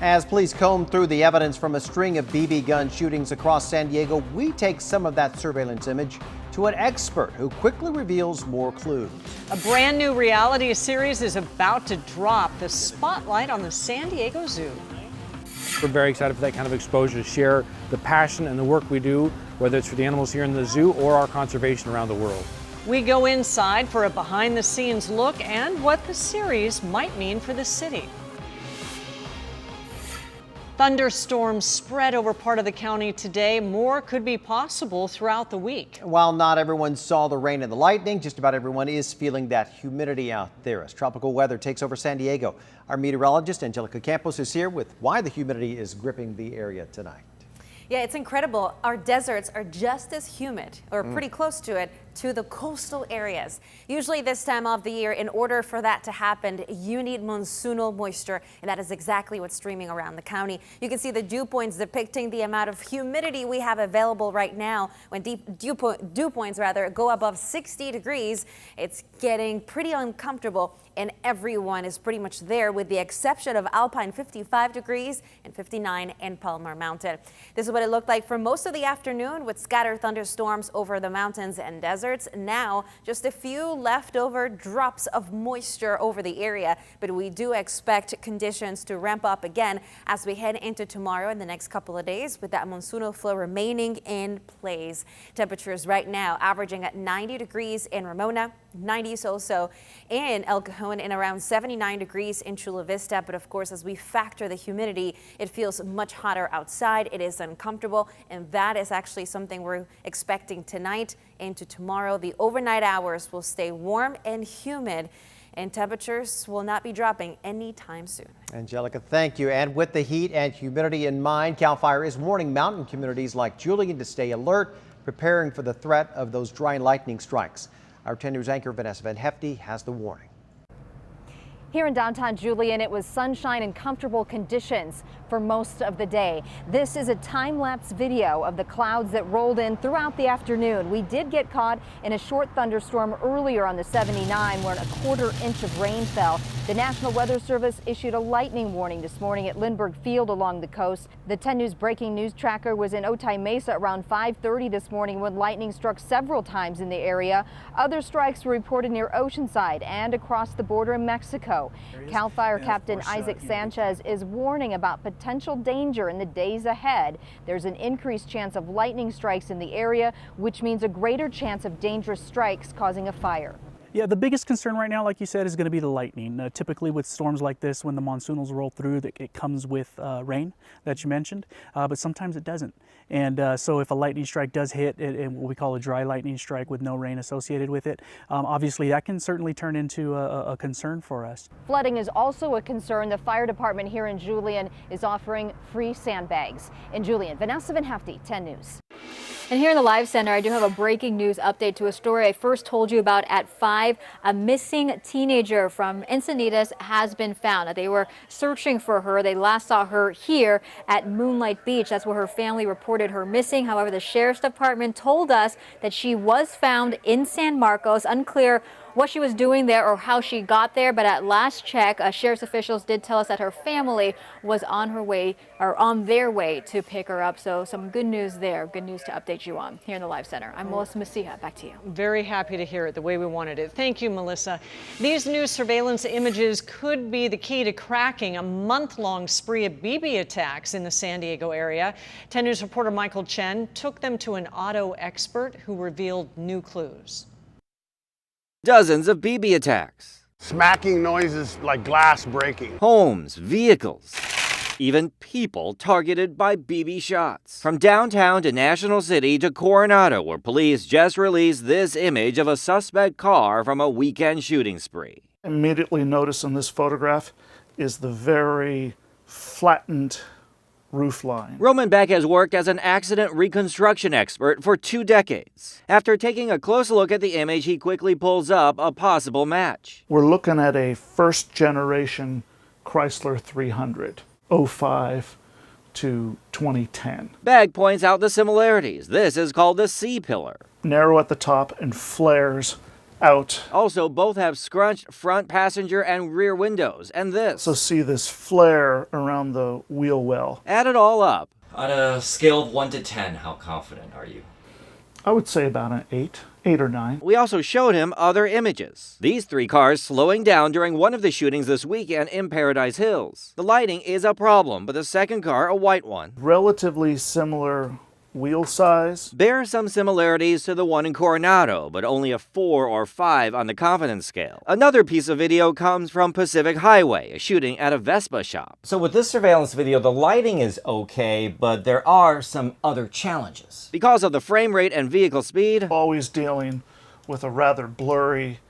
As police comb through the evidence from a string of BB gun shootings across San Diego, we take some of that surveillance image to an expert who quickly reveals more clues. A brand new reality series is about to drop the spotlight on the San Diego Zoo. We're very excited for that kind of exposure to share the passion and the work we do, whether it's for the animals here in the zoo or our conservation around the world. We go inside for a behind-the-scenes look and what the series might mean for the city. Thunderstorms spread over part of the county today. More could be possible throughout the week. While not everyone saw the rain and the lightning, just about everyone is feeling that humidity out there as tropical weather takes over San Diego. Our meteorologist Angelica Campos is here with why the humidity is gripping the area tonight. Yeah, it's incredible. Our deserts are just as humid, or pretty close to it, to the coastal areas. Usually this time of the year, in order for that to happen, you need monsoonal moisture, and that is exactly what's streaming around the county. You can see the dew points depicting the amount of humidity we have available right now. When dew points go above 60 degrees, it's getting pretty uncomfortable, and everyone is pretty much there with the exception of Alpine 55 degrees and 59 in Palmer Mountain. This is what it looked like for most of the afternoon with scattered thunderstorms over the mountains and deserts. Now, just a few leftover drops of moisture over the area, but we do expect conditions to ramp up again as we head into tomorrow and the next couple of days with that monsoonal flow remaining in place. Temperatures right now averaging at 90 degrees in Ramona, 90s also in El Cajon, and around 79 degrees in Chula Vista. But of course, as we factor the humidity, it feels much hotter outside. It is uncomfortable, and that is actually something we're expecting tonight into tomorrow. The overnight hours will stay warm and humid, and temperatures will not be dropping anytime soon. Angelica, thank you. And with the heat and humidity in mind, CAL FIRE is warning mountain communities like Julian to stay alert, preparing for the threat of those dry lightning strikes. Our 10 News anchor Vanessa Van Hefty has the warning. Here in downtown Julian, it was sunshine and comfortable conditions for most of the day. This is a time-lapse video of the clouds that rolled in throughout the afternoon. We did get caught in a short thunderstorm earlier on the 79 where a quarter-inch of rain fell. The National Weather Service issued a lightning warning this morning at Lindbergh Field along the coast. The 10 News breaking news tracker was in Otay Mesa around 5:30 this morning when lightning struck several times in the area. Other strikes were reported near Oceanside and across the border in Mexico. CAL FIRE Captain Isaac Sanchez is warning about potential danger in the days ahead. There's an increased chance of lightning strikes in the area, which means a greater chance of dangerous strikes causing a fire. Yeah, the biggest concern right now, like you said, is going to be the lightning. Typically with storms like this, when the monsoonals roll through, it comes with rain that you mentioned, but sometimes it doesn't. And so if a lightning strike does hit, and what we call a dry lightning strike with no rain associated with it, obviously that can certainly turn into a concern for us. Flooding is also a concern. The fire department here in Julian is offering free sandbags. In Julian, Vanessa Van Hefty, 10 News. And here in the Live Center, I do have a breaking news update to a story I first told you about at 5. A missing teenager from Encinitas has been found. They were searching for her. They last saw her here at Moonlight Beach. That's where her family reported her missing. However, the sheriff's department told us that she was found in San Marcos. Unclear what she was doing there or how she got there, but at last check, sheriff's officials did tell us that her family was on their way to pick her up. So some good news there, good news to update you on here in the Live Center. I'm Melissa Messiha, back to you. Very happy to hear it the way we wanted it. Thank you, Melissa. These new surveillance images could be the key to cracking a month-long spree of BB attacks in the San Diego area. 10 News reporter Michael Chen took them to an auto expert who revealed new clues. Dozens of BB attacks. Smacking noises like glass breaking. Homes, vehicles, even people targeted by BB shots. From downtown to National City to Coronado, where police just released this image of a suspect car from a weekend shooting spree. Immediately notice in this photograph is the very flattened roof line. Roman Beck has worked as an accident reconstruction expert for 2 decades. After taking a close look at the image, he quickly pulls up a possible match. We're looking at a first generation Chrysler 300, 05 to 2010. Beck points out the similarities. This is called the C-pillar. Narrow at the top and flares out. Also, both have scrunched front passenger and rear windows, and this. So see this flare around the wheel well. Add it all up. On a scale of 1 to 10, how confident are you? I would say about an 8 or 9. We also showed him other images. These 3 cars slowing down during one of the shootings this weekend in Paradise Hills. The lighting is a problem, but the second car, a white one, Relatively similar wheel size. bears some similarities to the one in Coronado, but only a 4 or 5 on the confidence scale. Another piece of video comes from Pacific Highway, a shooting at a Vespa shop. So with this surveillance video, the lighting is okay, but there are some other challenges. Because of the frame rate and vehicle speed, Always dealing with a rather blurry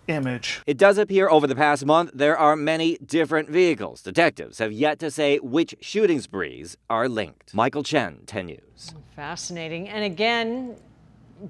image. it does appear over the past month there are many different vehicles. Detectives have yet to say which shooting sprees are linked. Michael Chen, 10 News. Fascinating. And again,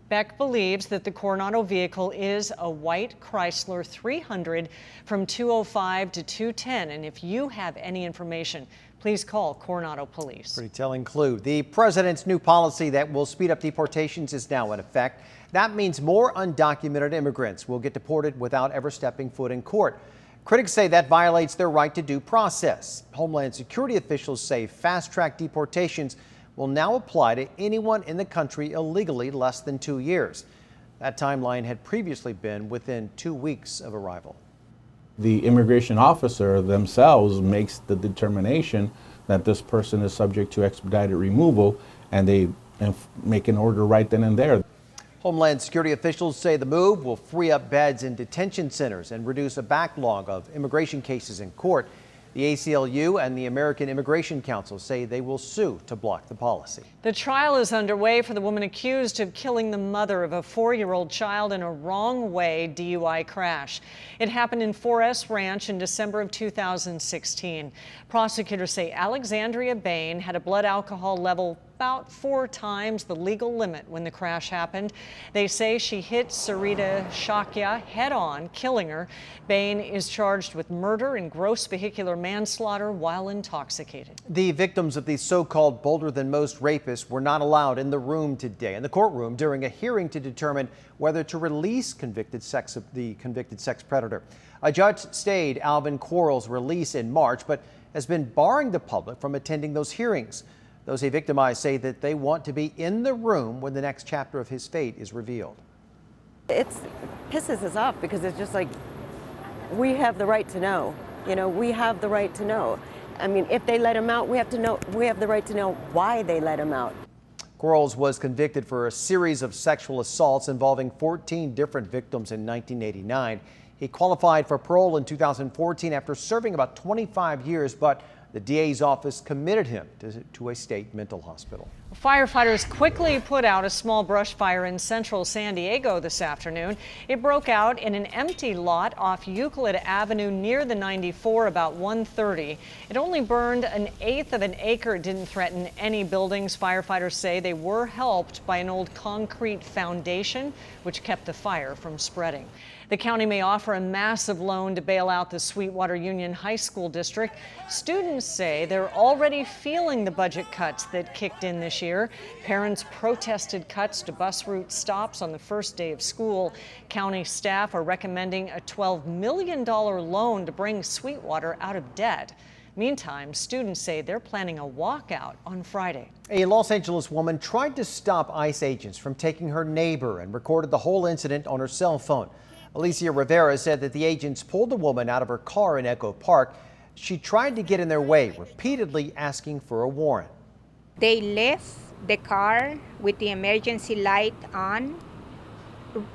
Beck believes that the Coronado vehicle is a white Chrysler 300 from 205 to 210. And if you have any information, please call Coronado Police. Pretty telling clue. The president's new policy that will speed up deportations is now in effect. That means more undocumented immigrants will get deported without ever stepping foot in court. Critics say that violates their right to due process. Homeland Security officials say fast-track deportations will now apply to anyone in the country illegally less than 2 years. That timeline had previously been within 2 weeks of arrival. The immigration officer themselves makes the determination that this person is subject to expedited removal, and they make an order right then and there. Homeland Security officials say the move will free up beds in detention centers and reduce a backlog of immigration cases in court. The ACLU and the American Immigration Council say they will sue to block the policy. The trial is underway for the woman accused of killing the mother of a 4-year-old child in a wrong way DUI crash. It happened in 4S Ranch in December of 2016. Prosecutors say Alexandria Bain had a blood alcohol level about 4 times the legal limit when the crash happened. They say she hit Sarita Shakya head-on, killing her. Bain is charged with murder and gross vehicular manslaughter while intoxicated. The victims of these so-called bolder-than-most rapists were not allowed in the courtroom during a hearing to determine whether to release the convicted sex predator. A judge stayed Alvin Quarles' release in March, but has been barring the public from attending those hearings. Those he victimized say that they want to be in the room when the next chapter of his fate is revealed. It pisses us off because it's just like, we have the right to know. You know, we have the right to know. I mean, if they let him out, we have the right to know why they let him out. Quarles was convicted for a series of sexual assaults involving 14 different victims in 1989. He qualified for parole in 2014 after serving about 25 years, but the DA's office committed him to a state mental hospital. Firefighters quickly put out a small brush fire in central San Diego this afternoon. It broke out in an empty lot off Euclid Avenue near the 94 about 1:30. It only burned 1/8 of an acre. It didn't threaten any buildings. Firefighters say they were helped by an old concrete foundation, which kept the fire from spreading. The county may offer a massive loan to bail out the Sweetwater Union High School district. Students say they're already feeling the budget cuts that kicked in this year. Parents protested cuts to bus route stops on the first day of school. County staff are recommending a $12 million loan to bring Sweetwater out of debt. Meantime, students say they're planning a walkout on Friday. A Los Angeles woman tried to stop ICE agents from taking her neighbor and recorded the whole incident on her cell phone. Alicia Rivera said that the agents pulled the woman out of her car in Echo Park. She tried to get in their way, repeatedly asking for a warrant. They left the car with the emergency light on,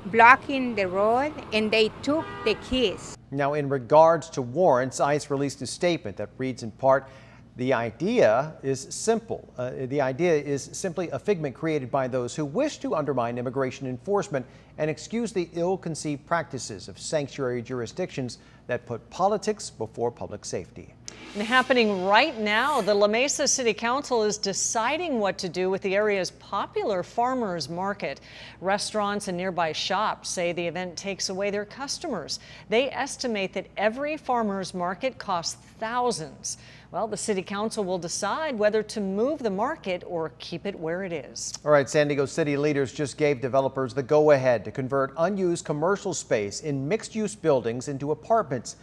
blocking the road, and they took the keys. Now, in regards to warrants, ICE released a statement that reads in part, the idea is simple. The idea is simply a figment created by those who wish to undermine immigration enforcement and excuse the ill-conceived practices of sanctuary jurisdictions that put politics before public safety. And happening right now, the La Mesa City Council is deciding what to do with the area's popular farmers market. Restaurants and nearby shops say the event takes away their customers. They estimate that every farmers market costs thousands. Well, the city council will decide whether to move the market or keep it where it is. All right, San Diego city leaders just gave developers the go-ahead to convert unused commercial space in mixed-use buildings into apartments.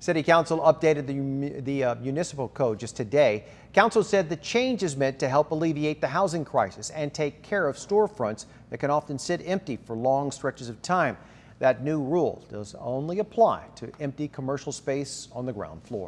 City council updated the municipal code just today. Council said the change is meant to help alleviate the housing crisis and take care of storefronts that can often sit empty for long stretches of time. That new rule does only apply to empty commercial space on the ground floor.